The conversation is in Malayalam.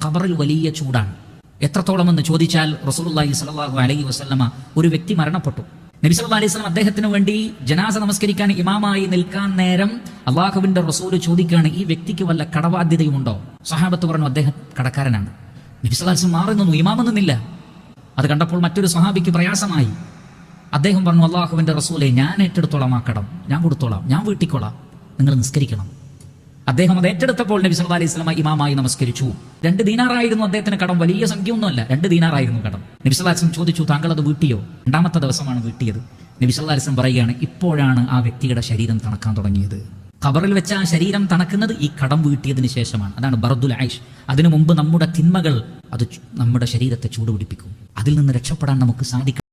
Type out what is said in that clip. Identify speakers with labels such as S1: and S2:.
S1: ഖബറിൽ വലിയ ചൂടാണ്. എത്രത്തോളമെന്ന് ചോദിച്ചാൽ റസൂലുള്ളാഹി സ്വല്ലല്ലാഹു അലൈഹി വസല്ലമ ഒരു വ്യക്തി മരണപ്പെട്ടു. നബി സല്ലല്ലാഹു അലൈഹി വസല്ലം അദ്ദേഹത്തിന് വേണ്ടി ജനാസ നമസ്കരിക്കാൻ ഇമാമായി നിൽക്കാൻ നേരം അള്ളാഹുവിന്റെ റസൂൽ ചോദിക്കുകയാണ്, ഈ വ്യക്തിക്ക് വല്ല കടബാധ്യതയുമുണ്ടോ? സ്വഹാബത്ത് പറഞ്ഞു, അദ്ദേഹം കടക്കാരനാണ്. നബി സല്ലല്ലാഹു അലൈഹി വസല്ലം മാറി നിന്നു, ഇമാം നിന്നില്ല. അത് കണ്ടപ്പോൾ മറ്റൊരു സ്വഹാബിക്ക് പ്രയാസമായി. അദ്ദേഹം പറഞ്ഞു, അള്ളാഹുവിന്റെ റസൂലെ, ഞാൻ ഏറ്റെടുത്തോളാം ആ കടം, ഞാൻ കൊടുത്തോളാം, ഞാൻ വീട്ടിക്കോളാം, നിങ്ങൾ നിസ്കരിക്കണം. അദ്ദേഹം അത് ഏറ്റെടുത്തപ്പോൾ നബി സല്ലല്ലാഹു അലൈഹി വസല്ലം ഇമാമായി നമസ്കരിച്ചു. 2 ദീനാറായിരുന്നു അദ്ദേഹത്തിന് കടം, വലിയ സംഖ്യ ഒന്നുമല്ല, 2 ദീനാറായിരുന്നു കടം. നബി സല്ലല്ലാഹു അലൈഹി വസല്ലം ചോദിച്ചു, താങ്കൾ അത് വീട്ടിയോ? 2ാമത്തെ ദിവസമാണ് വീട്ടിയത്. നബി സല്ലല്ലാഹു അലൈഹി വസല്ലം പറയുകയാണ്, ഇപ്പോഴാണ് ആ വ്യക്തിയുടെ ശരീരം തണക്കാൻ തുടങ്ങിയത്. ഖബറിൽ വെച്ച് ആ ശരീരം തണക്കുന്നത് ഈ കടം വീട്ടിയതിന് ശേഷമാണ്. അതാണ് ബർദുൽ ഐഷ്. അതിനു മുമ്പ് നമ്മുടെ തിന്മകൾ അത് നമ്മുടെ ശരീരത്തെ ചൂടുപിടിപ്പിക്കും. അതിൽ നിന്ന് രക്ഷപ്പെടാൻ നമുക്ക് സാധിക്കും.